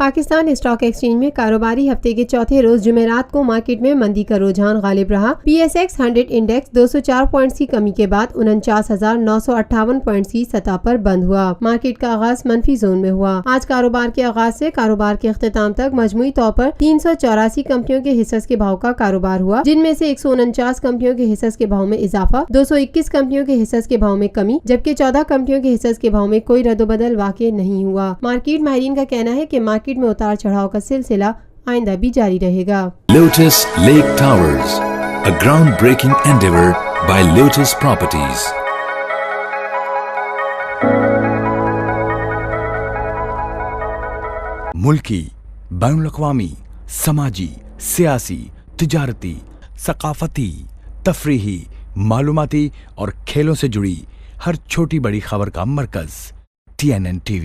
Pakistan stock exchange میں کاروباری ہفتے کے چوتھے روز جمعرات کو مارکیٹ میں مندی کا رجحان غالب رہا۔ P S x 100 index 204 points کی کمی کے بعد 49,958 پوائنٹس کی سطح پر بند ہوا۔ مارکیٹ کا آغاز منفی زون میں ہوا۔ آج کاروبار کے آغاز سے کاروبار کے اختتام تک مجموعی طور پر 384 کمپنیوں کے حصص کے بھاؤ کا کاروبار ہوا، جن میں سے 149 کمپنیوں کے حصص کے بھاؤ میں اضافہ، 221 کمپنیوں کے حصص کے بھاؤ میں کمی، جبکہ 14 کمپنیوں کے حصص کے بھاؤ میں کوئی رد و بدل واقع نہیں ہوا۔ مارکیٹ ماہرین کا کہنا ہے کہ مارکیٹ میں اتار چڑھاؤ کا سلسلہ آئندہ بھی جاری رہے گا۔ Lotus Lake Towers, a groundbreaking endeavor by Lotus Properties۔ ملکی، بین الاقوامی، سماجی، سیاسی، تجارتی، ثقافتی، تفریحی، معلوماتی اور کھیلوں سے جڑی ہر چھوٹی بڑی خبر کا مرکز TNN TV۔